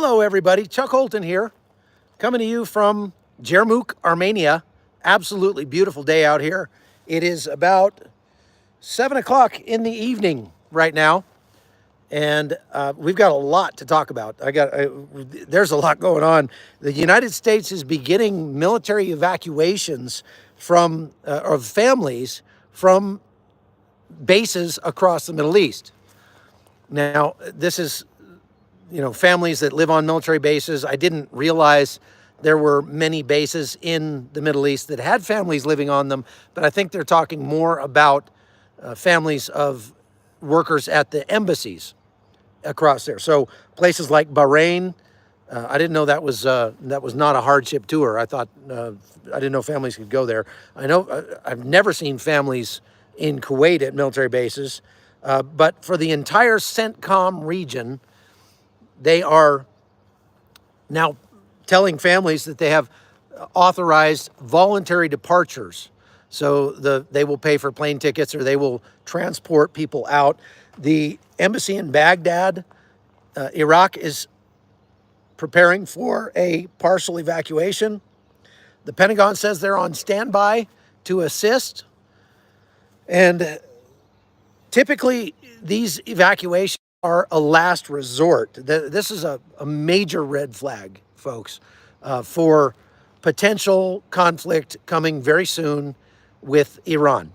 Hello, everybody. Chuck Holton here, coming to you from Yarmouk, Armenia. Absolutely beautiful day out here. It is about 7 o'clock in the evening right now, and we've got a lot to talk about. There's a lot going on. The United States is beginning military evacuations of families from bases across the Middle East. Now, this is families that live on military bases. I didn't realize there were many bases in the Middle East that had families living on them, but I think they're talking more about families of workers at the embassies across there. So places like Bahrain, I didn't know that was not a hardship tour. I thought I didn't know families could go there. I know I've never seen families in Kuwait at military bases, but for the entire CENTCOM region, they are now telling families that they have authorized voluntary departures. So they will pay for plane tickets or they will transport people out. The embassy in Baghdad, Iraq, is preparing for a partial evacuation. The Pentagon says they're on standby to assist. And typically, these evacuations are a last resort. This is a major red flag, folks, for potential conflict coming very soon with Iran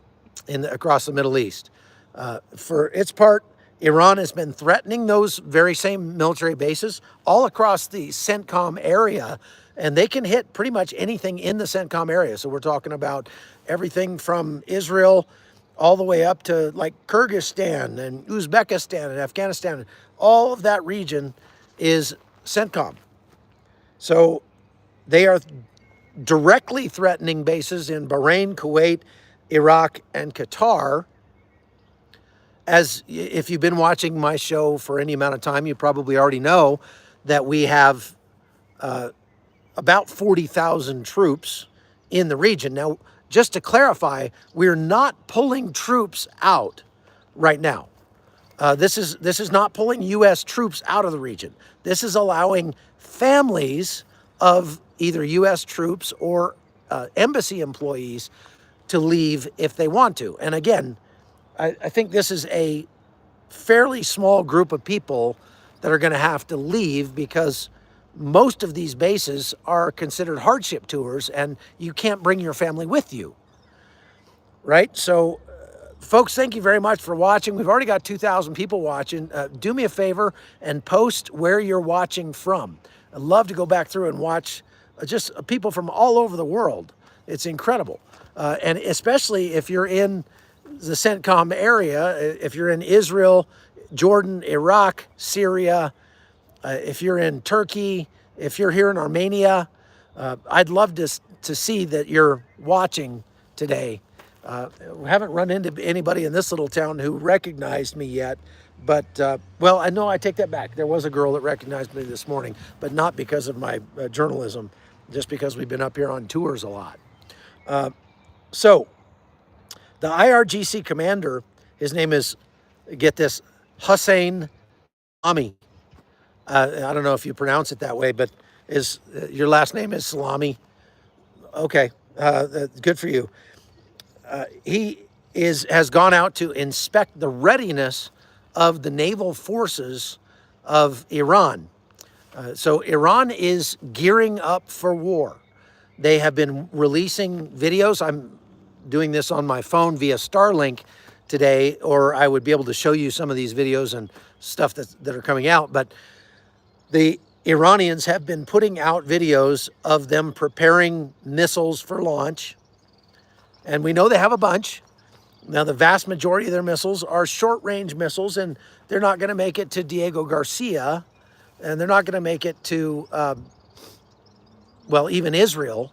across the Middle East. For its part, Iran has been threatening those very same military bases all across the CENTCOM area, and they can hit pretty much anything in the CENTCOM area. So we're talking about everything from Israel all the way up to like Kyrgyzstan and Uzbekistan and Afghanistan. All of that region is CENTCOM. So they are directly threatening bases in Bahrain, Kuwait, Iraq, and Qatar. As if you've been watching my show for any amount of time, you probably already know that we have about 40,000 troops in the region. Now, just to clarify, we're not pulling troops out right now. This is not pulling U.S. troops out of the region. This is allowing families of either U.S. troops or embassy employees to leave if they want to. And again, I think this is a fairly small group of people that are going to have to leave because most of these bases are considered hardship tours and you can't bring your family with you, right? So, folks, thank you very much for watching. We've already got 2,000 people watching. Do me a favor and post where you're watching from. I'd love to go back through and watch just people from all over the world. It's incredible. And especially if you're in the CENTCOM area, if you're in Israel, Jordan, Iraq, Syria, if you're in Turkey, if you're here in Armenia, I'd love to see that you're watching today. We haven't run into anybody in this little town who recognized me yet, but, well, I know I take that back. There was a girl that recognized me this morning, but not because of my journalism, just because we've been up here on tours a lot. So the IRGC commander, his name is, get this, Hussein Salami. I don't know if you pronounce it that way, but your last name is Salami? Okay, good for you. He has gone out to inspect the readiness of the naval forces of Iran. So Iran is gearing up for war. They have been releasing videos. I'm doing this on my phone via Starlink today, or I would be able to show you some of these videos and stuff that are coming out. But the Iranians have been putting out videos of them preparing missiles for launch. And we know they have a bunch. Now, the vast majority of their missiles are short-range missiles, and they're not going to make it to Diego Garcia, and they're not going to make it to, well, even Israel.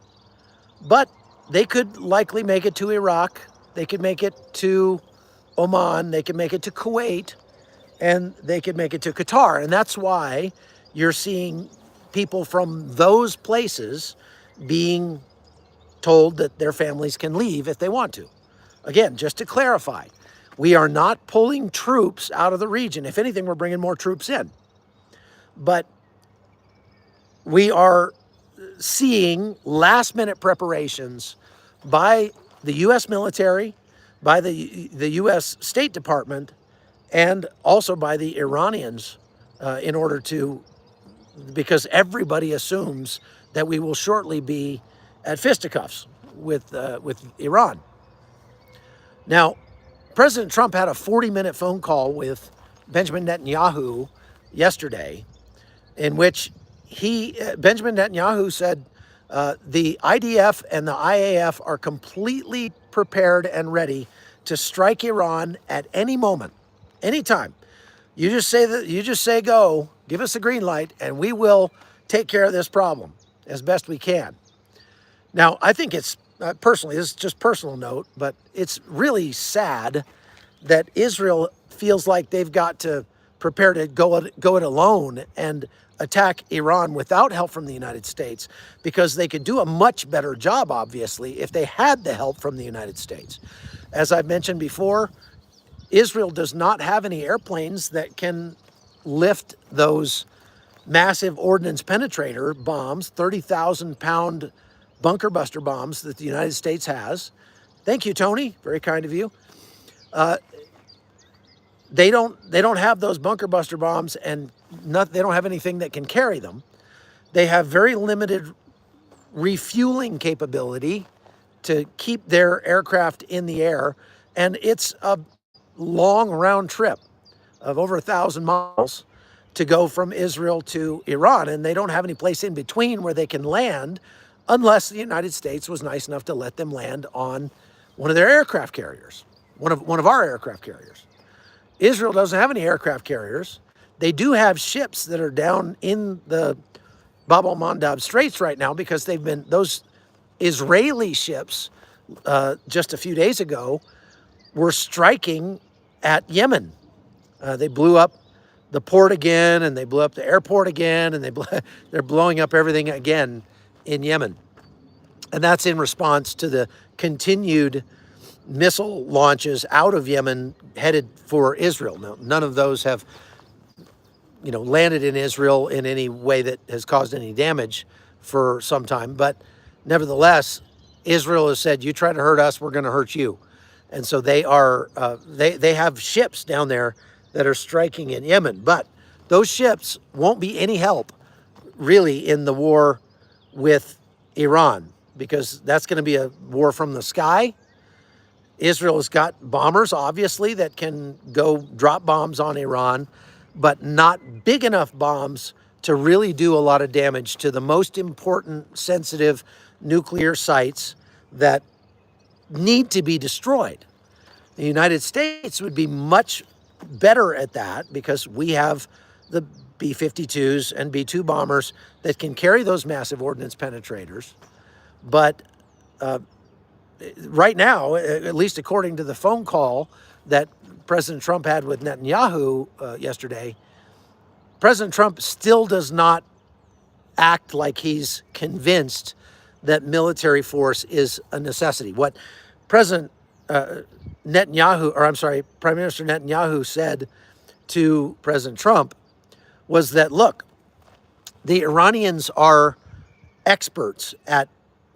But they could likely make it to Iraq. They could make it to Oman. They could make it to Kuwait. And they could make it to Qatar. And that's why you're seeing people from those places being told that their families can leave if they want to. Again, just to clarify, we are not pulling troops out of the region. If anything, we're bringing more troops in. But we are seeing last minute preparations by the U.S. military, by the U.S. State Department, and also by the Iranians in order to, because everybody assumes that we will shortly be at fisticuffs with Iran. Now, President Trump had a 40-minute phone call with Benjamin Netanyahu yesterday, in which Benjamin Netanyahu said the IDF and the IAF are completely prepared and ready to strike Iran at any moment, anytime. You just say go, give us the green light, and we will take care of this problem as best we can. Now, I think it's, personally, this is just personal note, but it's really sad that Israel feels like they've got to prepare to go it alone and attack Iran without help from the United States, because they could do a much better job, obviously, if they had the help from the United States. As I've mentioned before, Israel does not have any airplanes that can lift those massive ordnance penetrator bombs, 30,000-pound bunker buster bombs that the United States has. Thank you, Tony. Very kind of you. They don't have those bunker buster bombs, and they don't have anything that can carry them. They have very limited refueling capability to keep their aircraft in the air, and it's a long round trip of over 1,000 miles to go from Israel to Iran, and they don't have any place in between where they can land unless the United States was nice enough to let them land on one of their aircraft carriers, one of our aircraft carriers. Israel doesn't have any aircraft carriers. They do have ships that are down in the Bab el-Mandab Straits right now, because they've been, those Israeli ships just a few days ago were striking at Yemen. They blew up the port again, and they blew up the airport again, and they're blowing up everything again in Yemen. And that's in response to the continued missile launches out of Yemen headed for Israel. Now, none of those have, landed in Israel in any way that has caused any damage for some time. But nevertheless, Israel has said, you try to hurt us, we're going to hurt you. And so they are, they have ships down there that are striking in Yemen. But those ships won't be any help, really, in the war with Iran, because that's going to be a war from the sky. Israel has got bombers, obviously, that can go drop bombs on Iran, but not big enough bombs to really do a lot of damage to the most important, sensitive nuclear sites that need to be destroyed. The United States would be much better at that, because we have the B-52s and B-2 bombers that can carry those massive ordnance penetrators. But right now, at least according to the phone call that President Trump had with Netanyahu yesterday, President Trump still does not act like he's convinced that military force is a necessity. What President Netanyahu, or I'm sorry, Prime Minister Netanyahu said to President Trump was that, look, the Iranians are experts at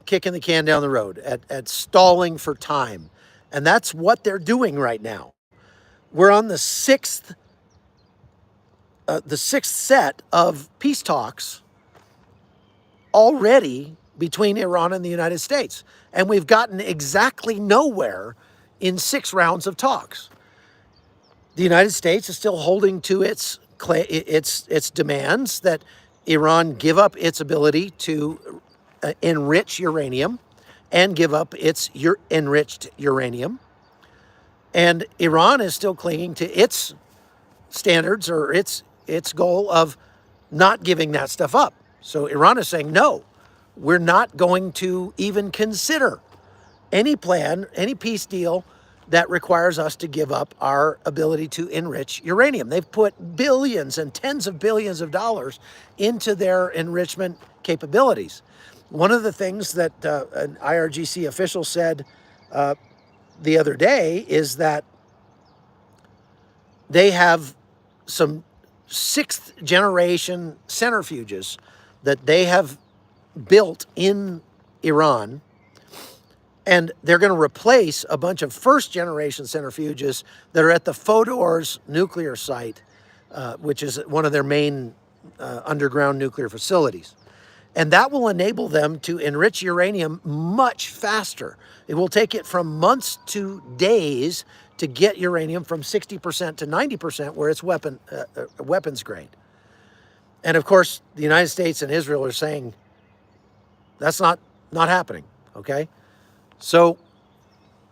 kicking the can down the road, at stalling for time. And that's what they're doing right now. We're on the sixth set of peace talks already between Iran and the United States. And we've gotten exactly nowhere in 6 rounds of talks. The United States is still holding to its demands that Iran give up its ability to enrich uranium and give up its enriched uranium. And Iran is still clinging to its standards, or its goal of not giving that stuff up. So Iran is saying, no, we're not going to even consider any plan, any peace deal that requires us to give up our ability to enrich uranium. They've put billions and tens of billions of dollars into their enrichment capabilities. One of the things that an IRGC official said the other day is that they have some 6th generation centrifuges that they have built in Iran, and they're going to replace a bunch of first-generation centrifuges that are at the Fodor's nuclear site, which is one of their main underground nuclear facilities. And that will enable them to enrich uranium much faster. It will take it from months to days to get uranium from 60% to 90% where it's weapons grade. And of course, the United States and Israel are saying that's not happening, okay? So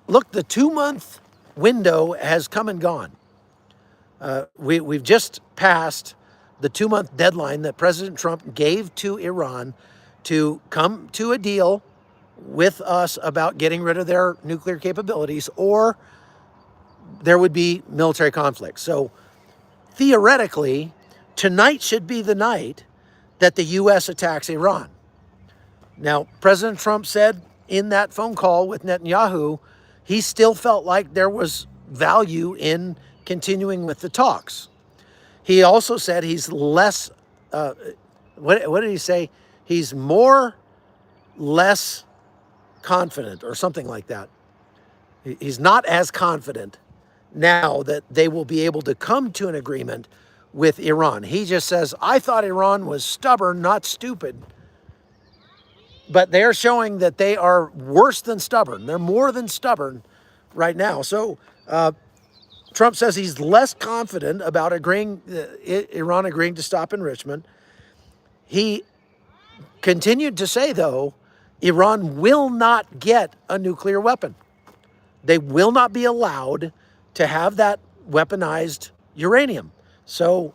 look, the 2-month window has come and gone. We've just passed the 2-month deadline that President Trump gave to Iran to come to a deal with us about getting rid of their nuclear capabilities, or there would be military conflict. So theoretically, tonight should be the night that the U.S. attacks Iran. Now, President Trump said in that phone call with Netanyahu, he still felt like there was value in continuing with the talks. He also said he's less, what did he say? He's less confident or something like that. He's not as confident now that they will be able to come to an agreement with Iran. He just says, I thought Iran was stubborn, not stupid. But they're showing that they are worse than stubborn. They're more than stubborn right now. So Trump says he's less confident about Iran agreeing to stop enrichment. He continued to say, though, Iran will not get a nuclear weapon. They will not be allowed to have that weaponized uranium. So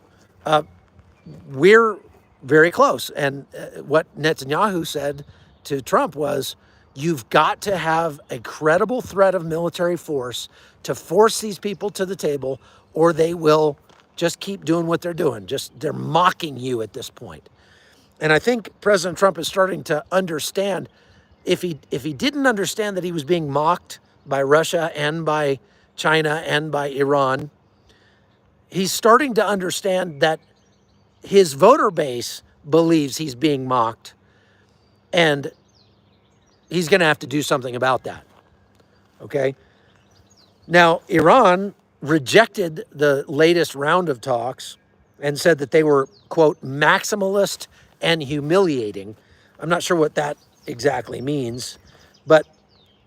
we're very close. And what Netanyahu said to Trump was, you've got to have a credible threat of military force to force these people to the table, or they will just keep doing what they're doing. They're mocking you at this point. And I think President Trump is starting to understand, if he didn't understand that he was being mocked by Russia and by China and by Iran, he's starting to understand that his voter base believes he's being mocked, and he's going to have to do something about that, okay? Now, Iran rejected the latest round of talks and said that they were, quote, maximalist and humiliating. I'm not sure what that exactly means, but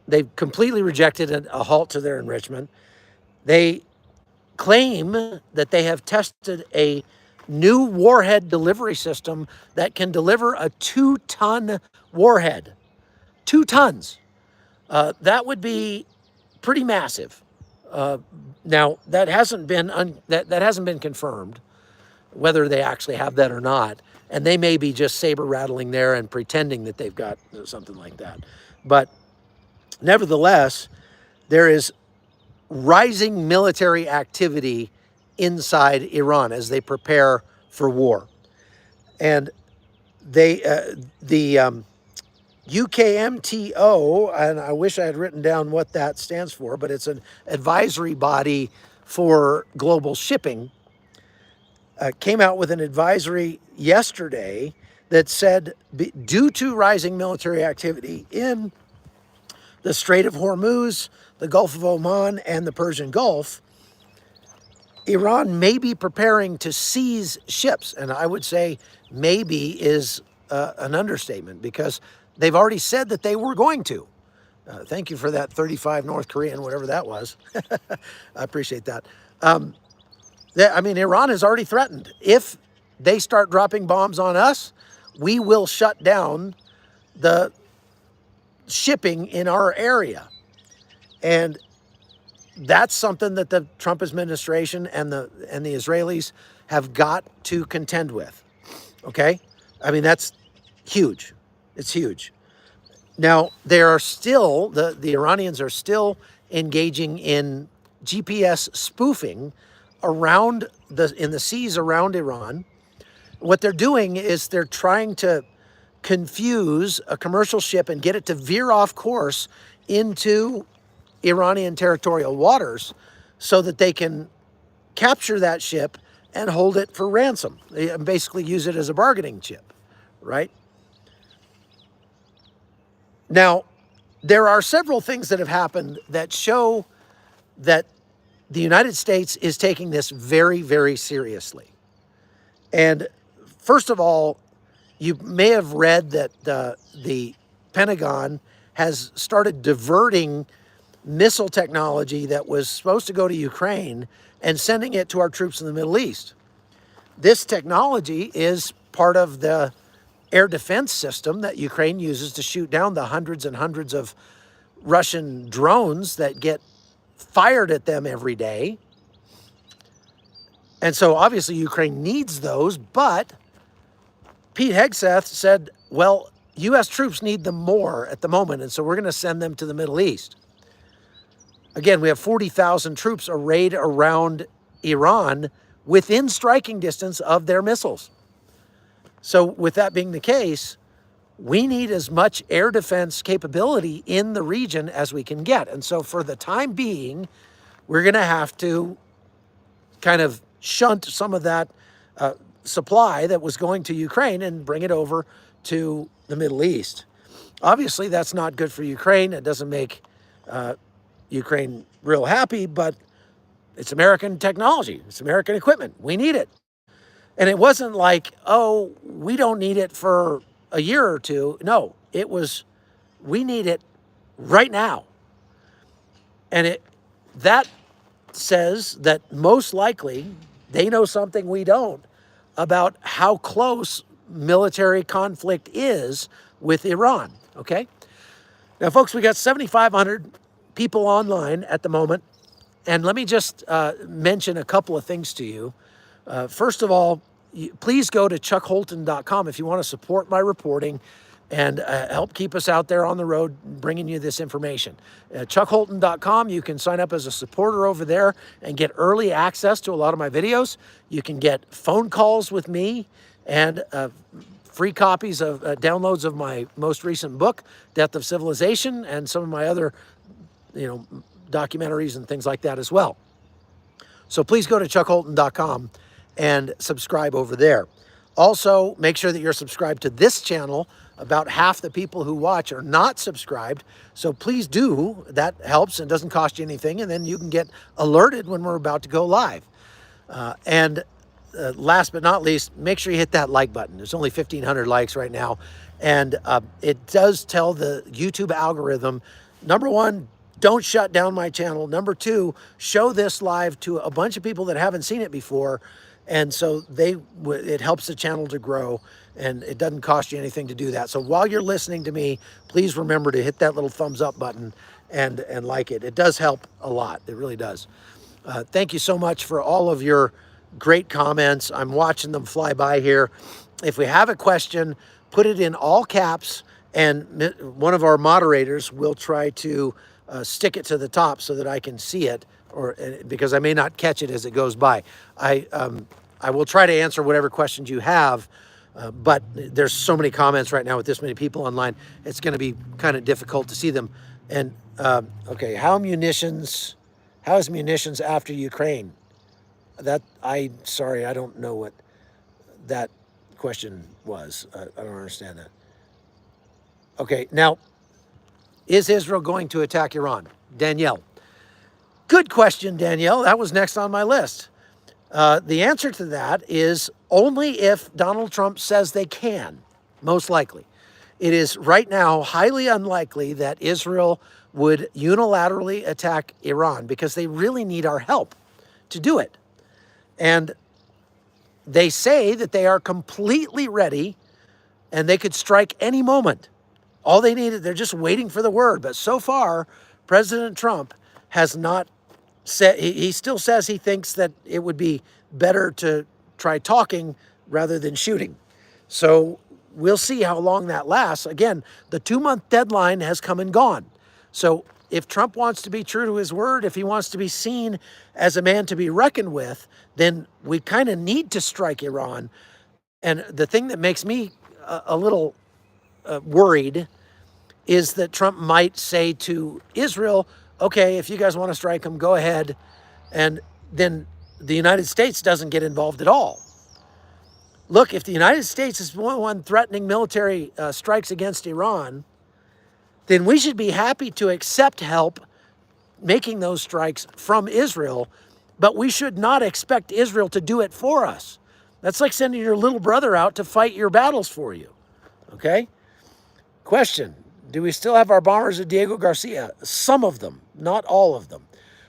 they've completely rejected a halt to their enrichment. They claim that they have tested a new warhead delivery system that can deliver a 2-ton warhead. 2 tons. That would be pretty massive. Now, that hasn't been confirmed, whether they actually have that or not. And they may be just saber rattling there and pretending that they've got something like that. But nevertheless, there is rising military activity inside Iran as they prepare for war. And the UKMTO, and I wish I had written down what that stands for, but it's an advisory body for global shipping, came out with an advisory yesterday that said, due to rising military activity in the Strait of Hormuz, the Gulf of Oman, and the Persian Gulf, Iran may be preparing to seize ships. And I would say maybe is an understatement, because they've already said that they were going to. Thank you for that 35 North Korean, whatever that was. I appreciate that. I mean, Iran has already threatened. If they start dropping bombs on us, we will shut down the shipping in our area. And that's something that the Trump administration and the Israelis have got to contend with. Okay? I mean, that's huge. It's huge. Now, there are still, the Iranians are still engaging in GPS spoofing around in the seas around Iran. What they're doing is they're trying to confuse a commercial ship and get it to veer off course into Iranian territorial waters so that they can capture that ship and hold it for ransom. They basically use it as a bargaining chip, right? Now, there are several things that have happened that show that the United States is taking this very, very seriously. And first of all, you may have read that the Pentagon has started diverting missile technology that was supposed to go to Ukraine and sending it to our troops in the Middle East. This technology is part of the air defense system that Ukraine uses to shoot down the hundreds and hundreds of Russian drones that get fired at them every day. And so obviously Ukraine needs those, but Pete Hegseth said, well, U.S. troops need them more at the moment, and so we're going to send them to the Middle East. Again, we have 40,000 troops arrayed around Iran within striking distance of their missiles. So with that being the case, we need as much air defense capability in the region as we can get. And so for the time being, we're going to have to kind of shunt some of that supply that was going to Ukraine and bring it over to the Middle East. Obviously, that's not good for Ukraine. It doesn't make Ukraine real happy, but it's American technology. It's American equipment. We need it. And it wasn't like, oh, we don't need it for a year or two. No, it was, we need it right now. And that says that most likely they know something we don't about how close military conflict is with Iran, okay? Now, folks, we got 7,500 people online at the moment. And let me just mention a couple of things to you. First of all, please go to chuckholton.com if you want to support my reporting and help keep us out there on the road bringing you this information. chuckholton.com, you can sign up as a supporter over there and get early access to a lot of my videos. You can get phone calls with me and free copies of downloads of my most recent book, Death of Civilization, and some of my other, documentaries and things like that as well. So please go to chuckholton.com and subscribe over there. Also, make sure that you're subscribed to this channel. About half the people who watch are not subscribed. So please do. That helps and doesn't cost you anything. And then you can get alerted when we're about to go live. Last but not least, make sure you hit that like button. There's only 1,500 likes right now. And it does tell the YouTube algorithm, number one, don't shut down my channel. Number two, show this live to a bunch of people that haven't seen it before. And so it helps the channel to grow, and it doesn't cost you anything to do that. So while you're listening to me, please remember to hit that little thumbs up button and like it. It does help a lot. It really does. Thank you so much for all of your great comments. I'm watching them fly by here. If we have a question, put it in all caps, and one of our moderators will try to stick it to the top so that I can see it, or because I may not catch it as it goes by. I will try to answer whatever questions you have, but there's so many comments right now with this many people online, it's going to be kind of difficult to see them. And okay, how is munitions after Ukraine? Sorry, I don't know what that question was. I don't understand that. Okay, now, is Israel going to attack Iran? Danielle. Good question, Danielle. That was next on my list. The answer to that is only if Donald Trump says they can, most likely. It is right now highly unlikely that Israel would unilaterally attack Iran because they really need our help to do it. And they say that they are completely ready and they could strike any moment. All they needed, they're just waiting for the word. But so far, President Trump has not said, he still says he thinks that it would be better to try talking rather than shooting. So we'll see how long that lasts. Again, the 2-month deadline has come and gone. So if Trump wants to be true to his word, if he wants to be seen as a man to be reckoned with, then we kind of need to strike Iran. And the thing that makes me a little worried is that Trump might say to Israel, okay, if you guys want to strike them, go ahead. And then the United States doesn't get involved at all. look, if the United States is the one threatening military strikes against Iran, then we should be happy to accept help making those strikes from Israel, but we should not expect Israel to do it for us. That's like sending your little brother out to fight your battles for you, okay? Question, do we still have our bombers at Diego Garcia? Some of them, not all of them.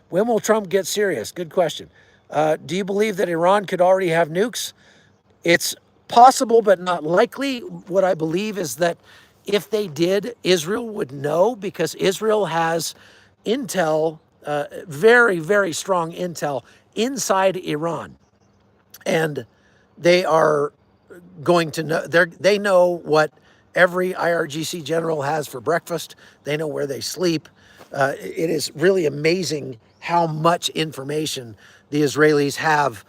When will Trump get serious? Good question. Do you believe that Iran could already have nukes? It's possible, but not likely. What I believe is that if they did, Israel would know, because Israel has intel, very, very strong intel inside Iran. And they are going to know, they know what every IRGC general has for breakfast. They know where they sleep. It is really amazing how much information the Israelis have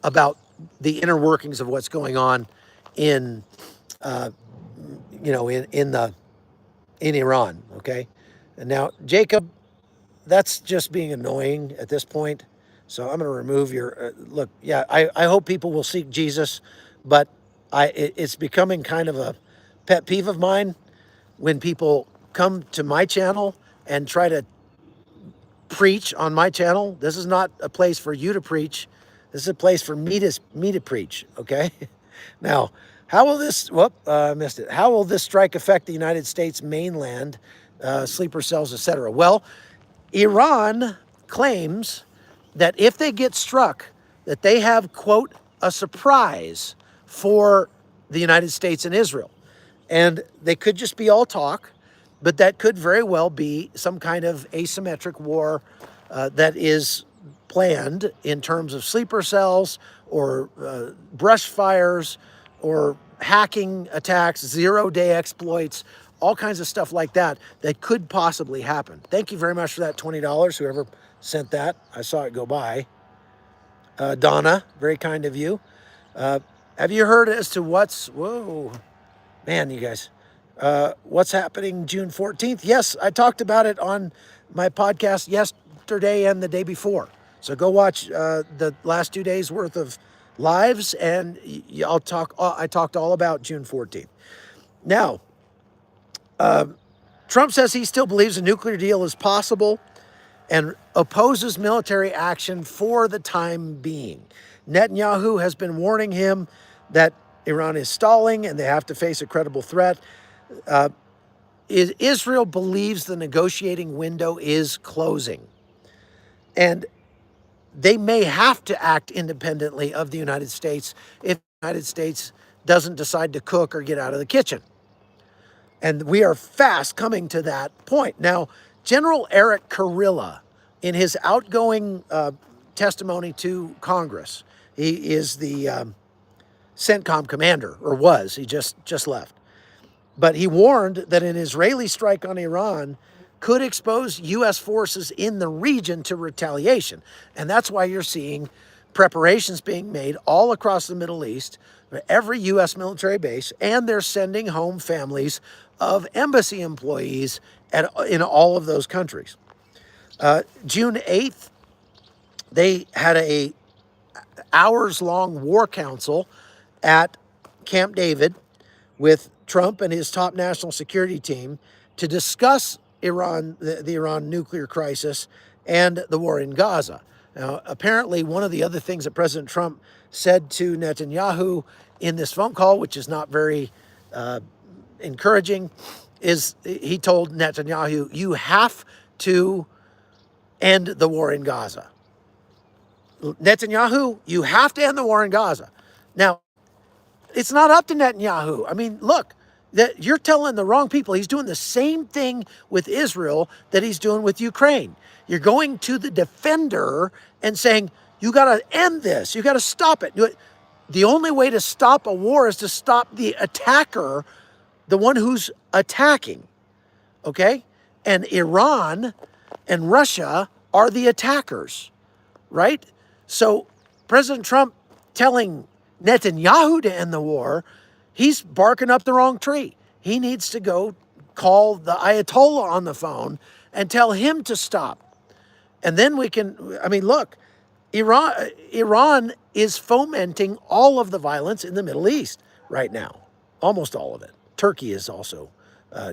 about the inner workings of what's going on in, in Iran. Okay, and now Jacob, that's just being annoying at this point. So I'm going to remove your look. Yeah, I hope people will seek Jesus, but it's becoming kind of a pet peeve of mine when people come to my channel and try to preach on my channel. This is not a place for you to preach. This is a place for me to preach. Okay. Now, how will this? I missed it. How will this strike affect the United States mainland, sleeper cells, etc.? Well, Iran claims that if they get struck, that they have, quote, a surprise for the United States and Israel. And they could just be all talk, but that could very well be some kind of asymmetric war that is planned in terms of sleeper cells or brush fires or hacking attacks, zero-day exploits, all kinds of stuff like that that could possibly happen. Thank you very much for that $20, whoever sent that. I saw it go by. Donna, very kind of you. Have you heard as to whoa, man, you guys, what's happening June 14th? Yes, I talked about it on my podcast yesterday and the day before. So go watch the last 2 days worth of lives, and I talked all about June 14th. Now, Trump says he still believes a nuclear deal is possible and opposes military action for the time being. Netanyahu has been warning him that Iran is stalling and they have to face a credible threat. Israel believes the negotiating window is closing, and they may have to act independently of the United States if the United States doesn't decide to cook or get out of the kitchen. And we are fast coming to that point. Now, General Eric Kurilla, in his outgoing testimony to Congress, he is the CENTCOM commander, or was, he just left. But he warned that an Israeli strike on Iran could expose U.S. forces in the region to retaliation. And that's why you're seeing preparations being made all across the Middle East, every U.S. military base, and they're sending home families of embassy employees in all of those countries. June 8th, they had a hours-long war council at Camp David with Trump and his top national security team to discuss Iran, the Iran nuclear crisis and the war in Gaza. Now, apparently, one of the other things that President Trump said to Netanyahu in this phone call, which is not very encouraging, is he told Netanyahu, you have to end the war in Gaza. Netanyahu, you have to end the war in Gaza. Now, it's not up to Netanyahu. I mean, look, that you're telling the wrong people. He's doing the same thing with Israel that he's doing with Ukraine. You're going to the defender and saying, you got to end this. You got to stop it. The only way to stop a war is to stop the attacker, the one who's attacking. Okay? And Iran and Russia are the attackers, right? So President Trump telling Netanyahu to end the war, he's barking up the wrong tree. He needs to go call the Ayatollah on the phone and tell him to stop. And then we can, I mean, look, Iran is fomenting all of the violence in the Middle East right now, almost all of it. Turkey is also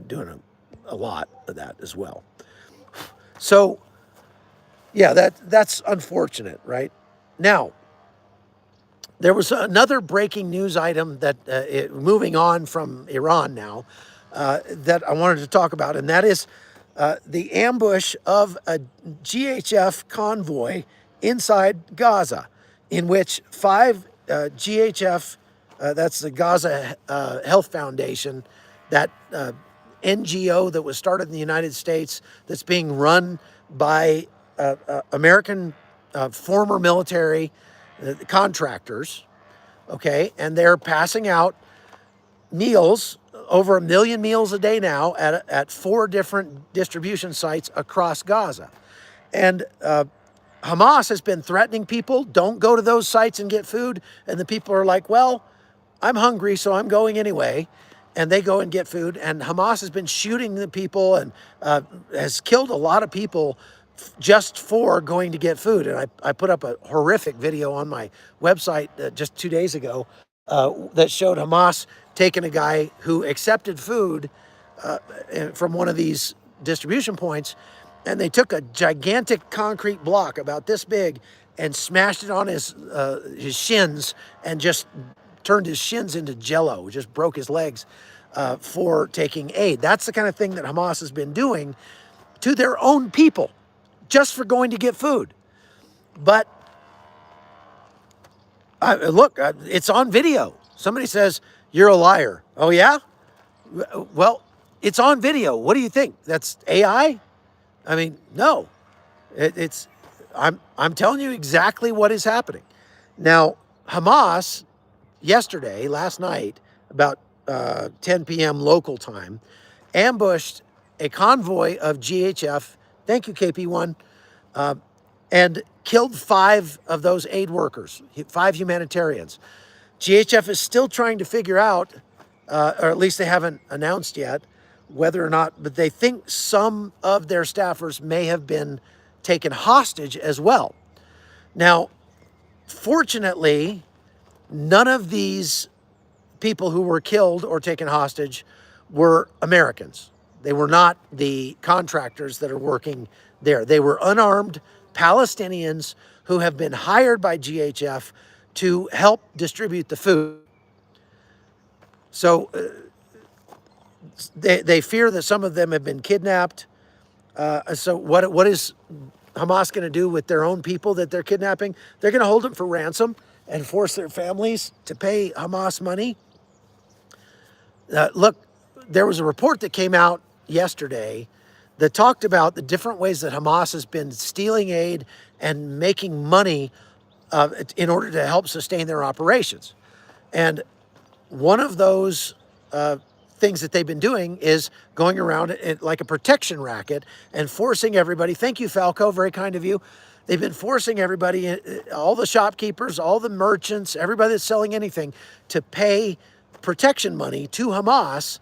doing a lot of that as well. So, yeah, that's unfortunate, right? Now, there was another breaking news item that, moving on from Iran now, that I wanted to talk about, and that is the ambush of a GHF convoy inside Gaza, in which 5 GHF, that's the Gaza Health Foundation, that NGO that was started in the United States, that's being run by American former military contractors, okay, and they're passing out meals, over 1 million meals a day now at 4 different distribution sites across Gaza. And Hamas has been threatening people, don't go to those sites and get food. And the people are like, well, I'm hungry, so I'm going anyway. And they go and get food. And Hamas has been shooting the people and has killed a lot of people just for going to get food. And I put up a horrific video on my website just 2 days ago that showed Hamas taking a guy who accepted food from one of these distribution points, and they took a gigantic concrete block about this big and smashed it on his shins and just turned his shins into jello, just broke his legs for taking aid. That's the kind of thing that Hamas has been doing to their own people just for going to get food. But look, it's on video. Somebody says, you're a liar. Oh, yeah? Well, it's on video. What do you think? That's AI? I mean, no. I'm telling you exactly what is happening. Now, Hamas, last night, about 10 p.m. local time, ambushed a convoy of GHF, thank you, KP1, and killed 5 of those aid workers, 5 humanitarians. GHF is still trying to figure out, or at least they haven't announced yet, whether or not, but they think some of their staffers may have been taken hostage as well. Now, fortunately, none of these people who were killed or taken hostage were Americans. They were not the contractors that are working there. They were unarmed Palestinians who have been hired by GHF to help distribute the food. So they fear that some of them have been kidnapped. So what is Hamas going to do with their own people that they're kidnapping? They're going to hold them for ransom and force their families to pay Hamas money. Look, there was a report that came out yesterday that talked about the different ways that Hamas has been stealing aid and making money in order to help sustain their operations. And one of those things that they've been doing is going around like a protection racket and forcing everybody. Thank you, Falco, very kind of you. They've been forcing everybody, all the shopkeepers, all the merchants, everybody that's selling anything, to pay protection money to Hamas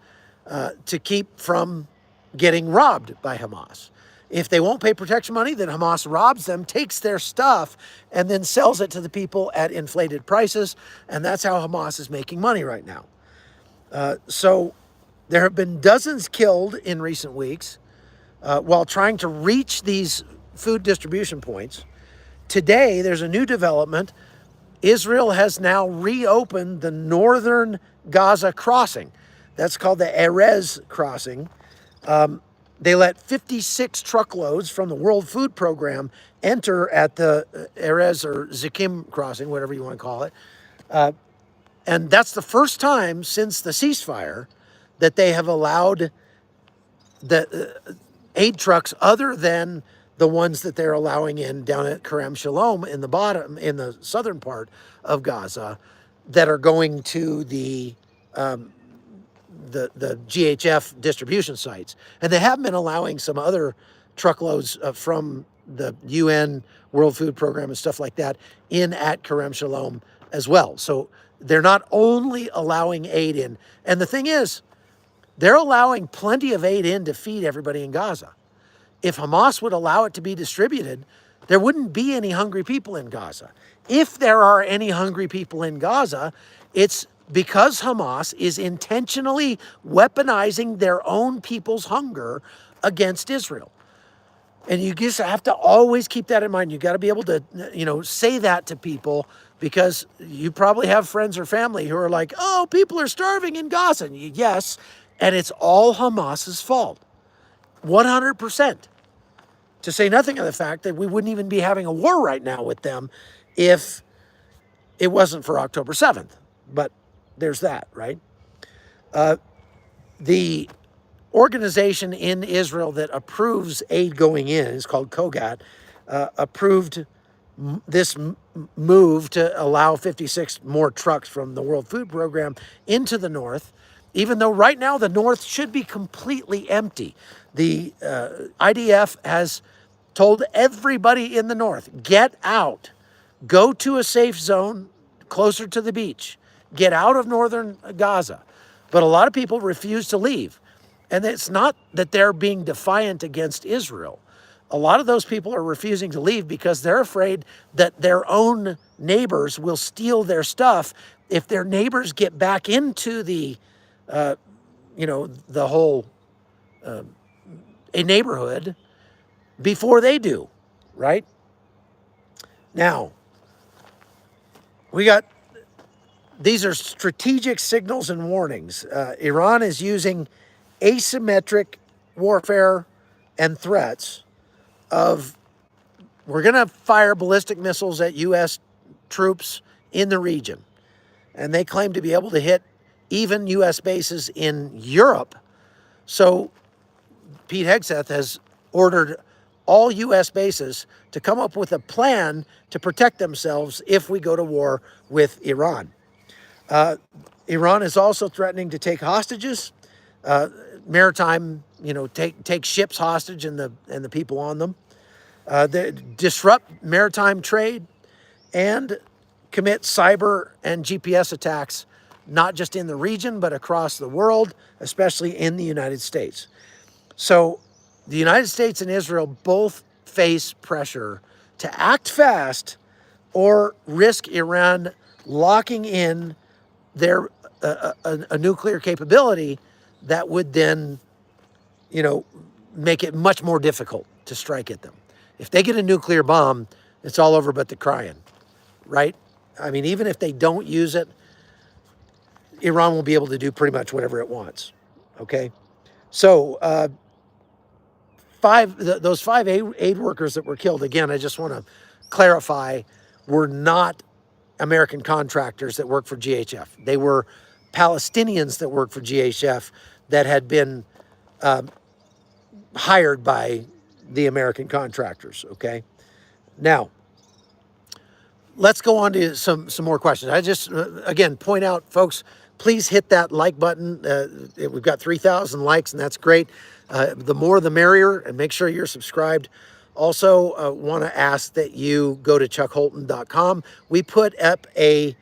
to keep from getting robbed by Hamas. If they won't pay protection money, then Hamas robs them, takes their stuff, and then sells it to the people at inflated prices. And that's how Hamas is making money right now. So there have been dozens killed in recent weeks while trying to reach these food distribution points. Today, there's a new development. Israel has now reopened the northern Gaza crossing. That's called the Erez crossing. They let 56 truckloads from the World Food Program enter at the Erez or Zikim crossing, whatever you want to call it. And that's the first time since the ceasefire that they have allowed the aid trucks other than the ones that they're allowing in down at Kerem Shalom in the southern part of Gaza, that are going to the GHF distribution sites. And they have been allowing some other truckloads from the UN World Food Program and stuff like that in at Kerem Shalom as well. So they're not only allowing aid in, and the thing is, they're allowing plenty of aid in to feed everybody in Gaza. If Hamas would allow it to be distributed, there wouldn't be any hungry people in Gaza. If there are any hungry people in Gaza, it's because Hamas is intentionally weaponizing their own people's hunger against Israel. And you just have to always keep that in mind. You got to be able to, say that to people, because you probably have friends or family who are like, oh, people are starving in Gaza. And yes, and it's all Hamas's fault. 100%. To say nothing of the fact that we wouldn't even be having a war right now with them if it wasn't for October 7th. But there's that, right? The organization in Israel that approves aid going in is called COGAT, approved this move to allow 56 more trucks from the World Food Program into the north, even though right now the north should be completely empty. The IDF has told everybody in the north, get out, go to a safe zone closer to the beach, get out of northern Gaza. But a lot of people refuse to leave. And it's not that they're being defiant against Israel. A lot of those people are refusing to leave because they're afraid that their own neighbors will steal their stuff if their neighbors get back into the, the whole a neighborhood before they do, right? Now, these are strategic signals and warnings. Iran is using asymmetric warfare and threats of, we're going to fire ballistic missiles at U.S. troops in the region. And they claim to be able to hit even U.S. bases in Europe. So Pete Hegseth has ordered all U.S. bases to come up with a plan to protect themselves if we go to war with Iran. Iran is also threatening to take hostages, maritime, take ships hostage and the people on them, disrupt maritime trade, and commit cyber and GPS attacks, not just in the region, but across the world, especially in the United States. So the United States and Israel both face pressure to act fast or risk Iran locking in their a nuclear capability that would then, make it much more difficult to strike at them. If they get a nuclear bomb, it's all over but the crying, right? I mean, even if they don't use it, Iran will be able to do pretty much whatever it wants, okay? So those five aid workers that were killed, again, I just want to clarify, were not American contractors that work for GHF. They were Palestinians that work for GHF that had been hired by the American contractors, okay? Now, let's go on to some more questions. I just, again, point out, folks, please hit that like button. We've got 3,000 likes, and that's great. The more the merrier, and make sure you're subscribed. Also, want to ask that you go to chuckholton.com. We put up a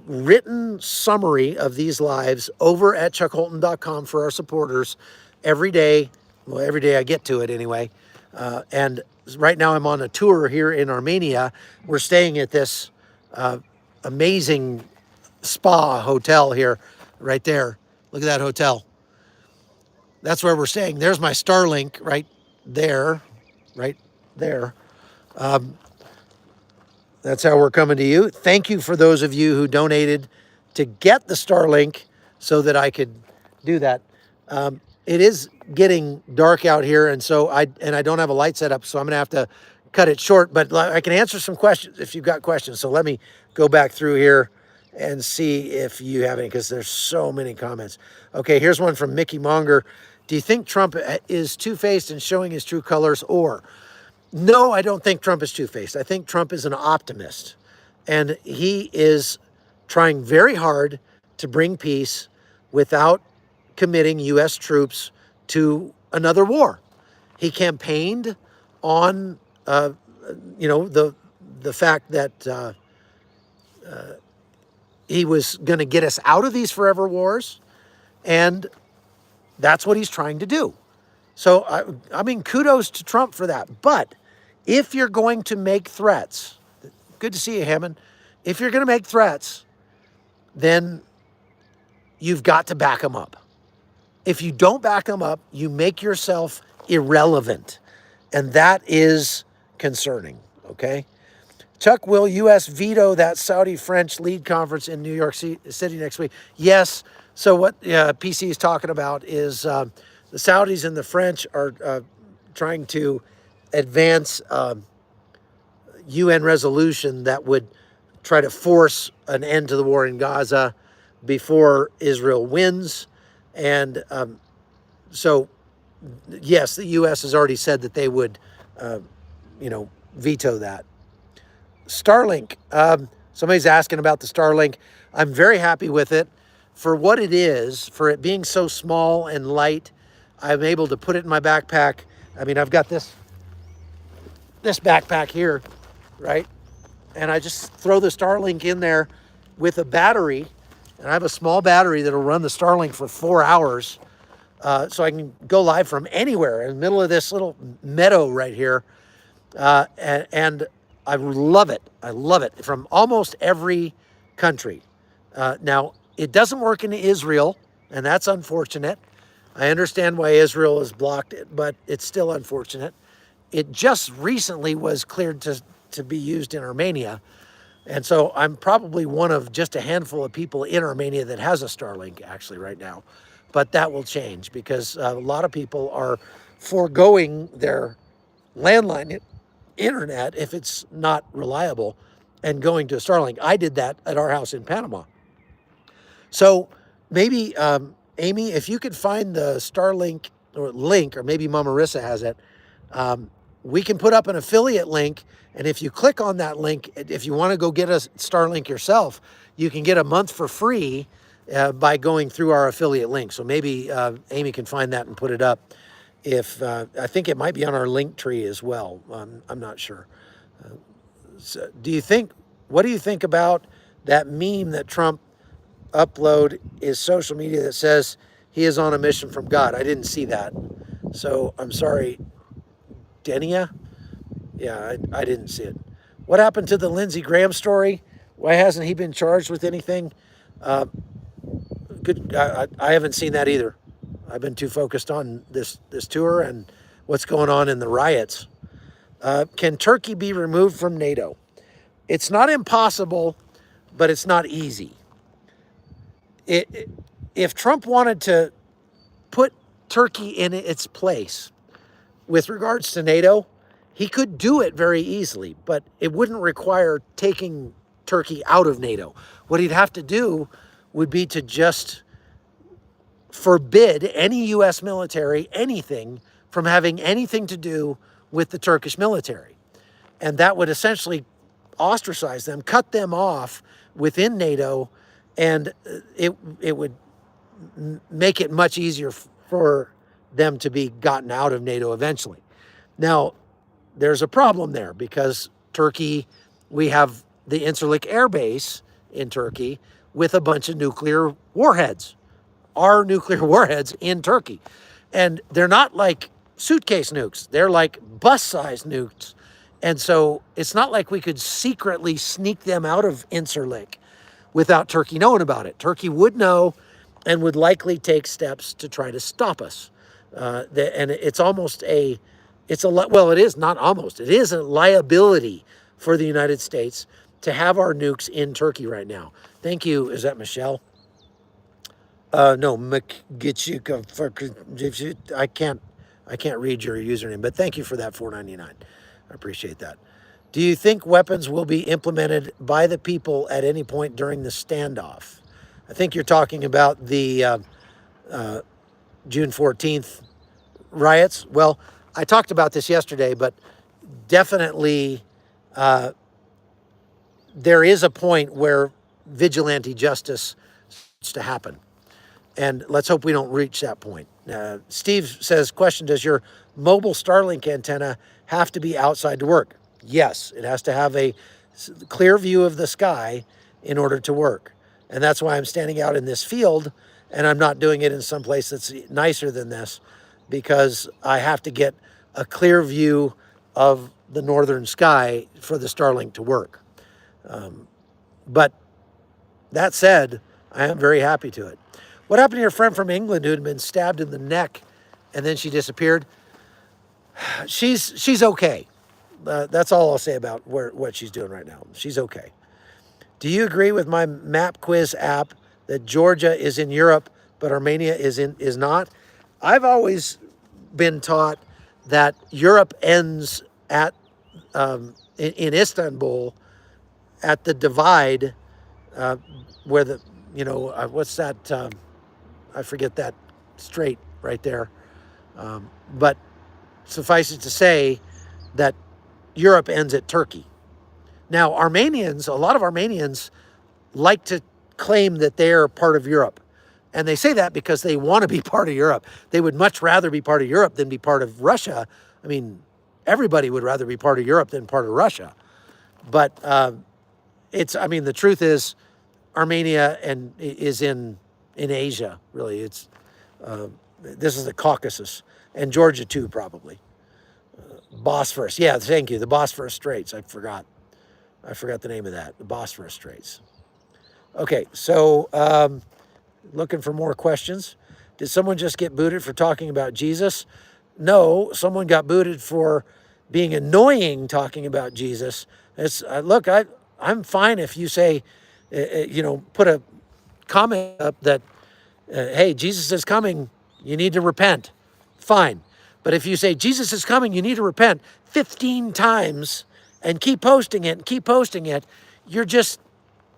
written summary of these lives over at chuckholton.com for our supporters every day. Well, every day I get to it anyway. And right now I'm on a tour here in Armenia. We're staying at this amazing spa hotel here, right there. Look at that hotel. That's where we're staying. There's my Starlink right there, right there. That's how we're coming to you. Thank you for those of you who donated to get the Starlink so that I could do that. It is getting dark out here, and so I don't have a light set up, so I'm going to have to cut it short. But I can answer some questions if you've got questions. So let me go back through here and see if you have any, because there's so many comments. Okay, here's one from Mickey Monger. Do you think Trump is two-faced and showing his true colors? Or, no, I don't think Trump is two-faced. I think Trump is an optimist. And he is trying very hard to bring peace without committing U.S. troops to another war. He campaigned on, the fact that he was going to get us out of these forever wars, and that's what he's trying to do. So, I mean, kudos to Trump for that. But If you're going to make threats, good to see you, Hammond. If you're going to make threats, then you've got to back them up. If you don't back them up, you make yourself irrelevant. And that is concerning, okay? Chuck, will U.S. veto that Saudi-French lead conference in New York City next week? Yes. So what PC is talking about is the Saudis and the French are trying to advance UN resolution that would try to force an end to the war in Gaza before Israel wins. And so, yes, the U.S. has already said that they would, veto that. Starlink. Somebody's asking about the Starlink. I'm very happy with it. For what it is, for it being so small and light, I'm able to put it in my backpack. I mean, I've got this backpack here, right? And I just throw the Starlink in there with a battery. And I have a small battery that'll run the Starlink for 4 hours. So I can go live from anywhere in the middle of this little meadow right here. And I love it. I love it from almost every country. Now, it doesn't work in Israel, and that's unfortunate. I understand why Israel has blocked it, but it's still unfortunate. It just recently was cleared to be used in Armenia. And so I'm probably one of just a handful of people in Armenia that has a Starlink actually right now. But that will change because a lot of people are foregoing their landline internet if it's not reliable and going to a Starlink. I did that at our house in Panama. So maybe, Amy, if you could find the Starlink or link, or maybe Mama Marissa has it, we can put up an affiliate link. And if you click on that link, if you want to go get a Starlink yourself, you can get a month for free by going through our affiliate link. So maybe Amy can find that and put it up. If I think it might be on our link tree as well. I'm not sure. So what do you think about that meme that Trump upload is social media that says he is on a mission from God? I didn't see that. So I'm sorry. Denia? Yeah, I didn't see it. What happened to the Lindsey Graham story? Why hasn't he been charged with anything? I haven't seen that either. I've been too focused on this tour and what's going on in the riots. Can Turkey be removed from NATO? It's not impossible, but it's not easy. If Trump wanted to put Turkey in its place with regards to NATO, he could do it very easily, but it wouldn't require taking Turkey out of NATO. What he'd have to do would be to just forbid any U.S. military, anything, from having anything to do with the Turkish military. And that would essentially ostracize them, cut them off within NATO, and it would make it much easier for them to be gotten out of NATO eventually. Now, there's a problem there because Turkey, we have the Incirlik Air Base in Turkey with a bunch of nuclear warheads. Our nuclear warheads in Turkey. And they're not like suitcase nukes. They're like bus-sized nukes. And so it's not like we could secretly sneak them out of Incirlik without Turkey knowing about it. Turkey would know and would likely take steps to try to stop us. And it's almost it is not almost, it is a liability for the United States to have our nukes in Turkey right now. Thank you. Is that Michelle? No, I can't read your username, but thank you for that $4.99. I appreciate that. Do you think weapons will be implemented by the people at any point during the standoff? I think you're talking about the June 14th riots. Well, I talked about this yesterday, but definitely there is a point where vigilante justice starts to happen. And let's hope we don't reach that point. Steve says, question, does your mobile Starlink antenna have to be outside to work? Yes, it has to have a clear view of the sky in order to work. And that's why I'm standing out in this field and I'm not doing it in some place that's nicer than this, because I have to get a clear view of the northern sky for the Starlink to work. But that said, I am very happy to it. What happened to your friend from England who had been stabbed in the neck and then she disappeared? She's okay. That's all I'll say about what she's doing right now. She's okay. Do you agree with my map quiz app that Georgia is in Europe, but Armenia is not? I've always been taught that Europe ends at in Istanbul at the divide where the what's that? I forget that strait right there. But suffice it to say that Europe ends at Turkey. Now, a lot of Armenians like to claim that they're part of Europe. And they say that because they want to be part of Europe. They would much rather be part of Europe than be part of Russia. I mean, everybody would rather be part of Europe than part of Russia. But the truth is, Armenia is in Asia, really. This is the Caucasus, and Georgia too, probably. Bosphorus, yeah, thank you, the Bosphorus Straits. I forgot the name of that, the Bosphorus Straits. Okay, so looking for more questions. Did someone just get booted for talking about Jesus? No, someone got booted for being annoying talking about Jesus. Look, I'm fine if you say, put a comment up that, hey, Jesus is coming, you need to repent. Fine. But if you say, Jesus is coming, you need to repent 15 times and keep posting it, you're just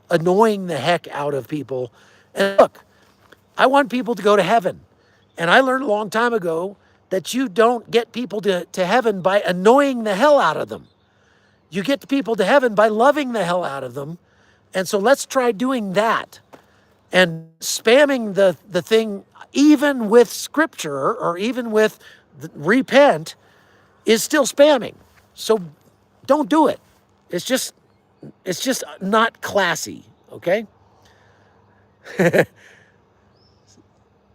annoying the heck out of people. And look, I want people to go to heaven. And I learned a long time ago that you don't get people to heaven by annoying the hell out of them. You get the people to heaven by loving the hell out of them. And so let's try doing that. And spamming the thing, even with scripture or even with repent, is still spamming. So don't do it. It's just not classy, okay?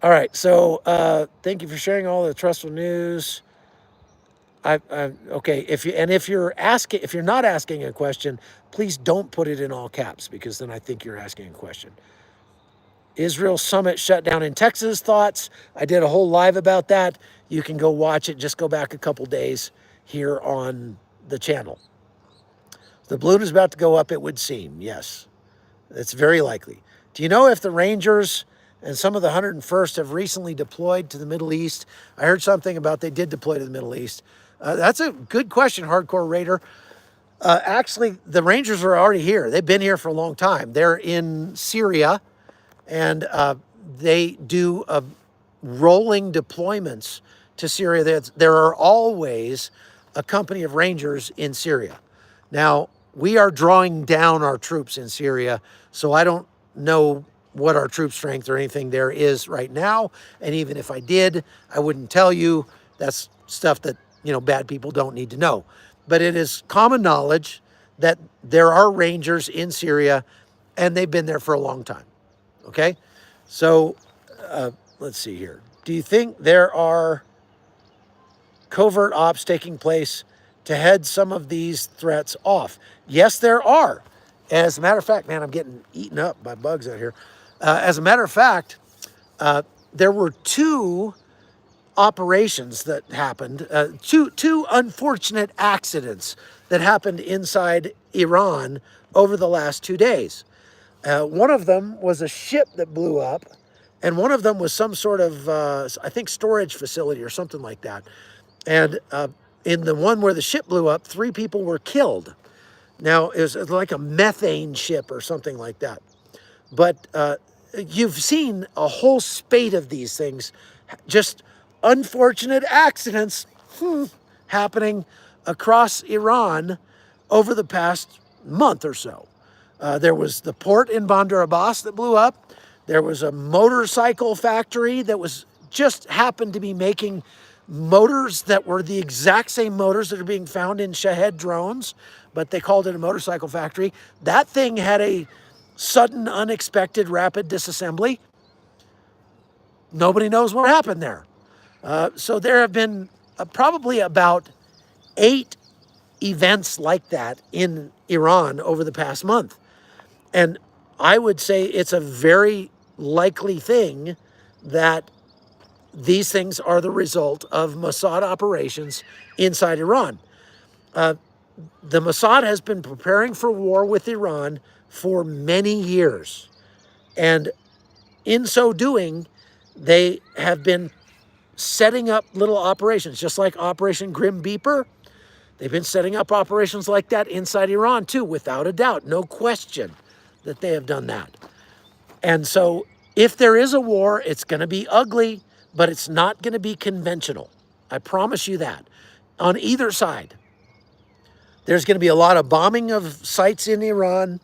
All right, so thank you for sharing all the trustful news. Okay, if you're not asking a question, please don't put it in all caps, because then I think you're asking a question. Israel summit shut down in Texas, thoughts? I did a whole live about that. You can go watch it. Just go back a couple days here on the channel. The balloon is about to go up, it would seem. Yes, it's very likely. Do you know if the Rangers and some of the 101st have recently deployed to the Middle East? I heard something about they did deploy to the Middle East. That's a good question, Hardcore Raider. Actually, the Rangers are already here. They've been here for a long time. They're in Syria, and they do rolling deployments to Syria. There are always a company of Rangers in Syria. Now, we are drawing down our troops in Syria, so I don't know what our troop strength or anything there is right now. And even if I did, I wouldn't tell you. That's stuff that, bad people don't need to know. But it is common knowledge that there are Rangers in Syria, and they've been there for a long time. Okay? So, let's see here. Do you think there are covert ops taking place to head some of these threats off? Yes, there are. As a matter of fact, man, I'm getting eaten up by bugs out here. As a matter of fact, there were two operations that happened, two unfortunate accidents that happened inside Iran over the last 2 days. One of them was a ship that blew up, and one of them was some sort of, I think, storage facility or something like that. And in the one where the ship blew up, 3 people were killed. Now, it was like a methane ship or something like that. But you've seen a whole spate of these things, just unfortunate accidents happening across Iran over the past month or so. There was the port in Bandar Abbas that blew up. There was a motorcycle factory that was just happened to be making motors that were the exact same motors that are being found in Shahed drones, but they called it a motorcycle factory. That thing had a sudden, unexpected, rapid disassembly. Nobody knows what happened there. So there have been probably about 8 events like that in Iran over the past month. And I would say it's a very likely thing that these things are the result of Mossad operations inside Iran. The Mossad has been preparing for war with Iran for many years. And in so doing, they have been setting up little operations, just like Operation Grim Beeper. They've been setting up operations like that inside Iran too, without a doubt, no question that they have done that. And so if there is a war, it's going to be ugly, but it's not going to be conventional. I promise you that. On either side, there's going to be a lot of bombing of sites in Iran.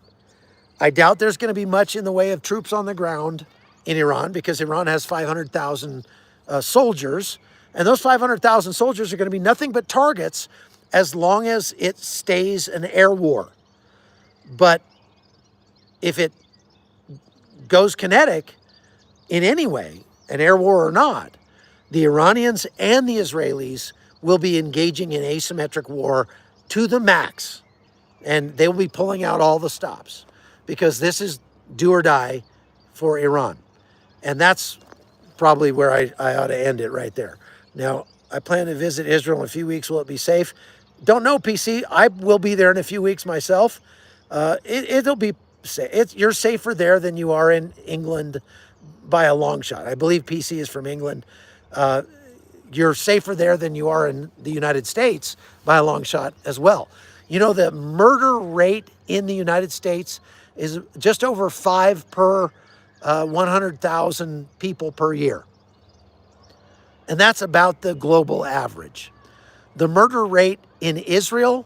I doubt there's going to be much in the way of troops on the ground in Iran, because Iran has 500,000 soldiers, and those 500,000 soldiers are going to be nothing but targets as long as it stays an air war. But if it goes kinetic in any way, an air war or not, the Iranians and the Israelis will be engaging in asymmetric war to the max, and they will be pulling out all the stops, because this is do or die for Iran. And that's probably where I ought to end it right there. Now, I plan to visit Israel in a few weeks. Will it be safe? Don't know, PC. I will be there in a few weeks myself. It'll be safe. You're safer there than you are in England by a long shot. I believe PC is from England. You're safer there than you are in the United States by a long shot as well. You know, the murder rate in the United States is just over 5 per 100,000 people per year. And that's about the global average. The murder rate in Israel,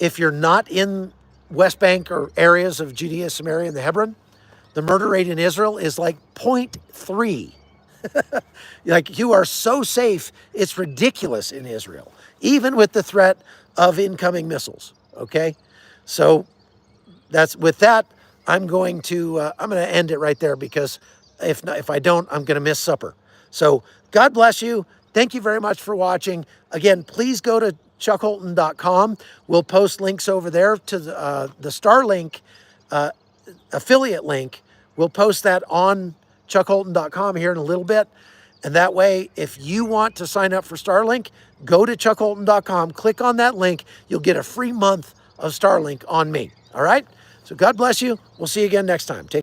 if you're not in West Bank or areas of Judea, Samaria, and the Hebron, the murder rate in Israel is like 0.3. Like, you are so safe, it's ridiculous in Israel, even with the threat of incoming missiles, okay? So that's, with that, I'm going to end it right there, because if I don't, I'm going to miss supper. So God bless you. Thank you very much for watching. Again, please go to chuckholton.com. We'll post links over there to the Starlink affiliate link. We'll post that on chuckholton.com here in a little bit. And that way, if you want to sign up for Starlink, go to chuckholton.com, click on that link. You'll get a free month of Starlink on me. All right? So God bless you. We'll see you again next time. Take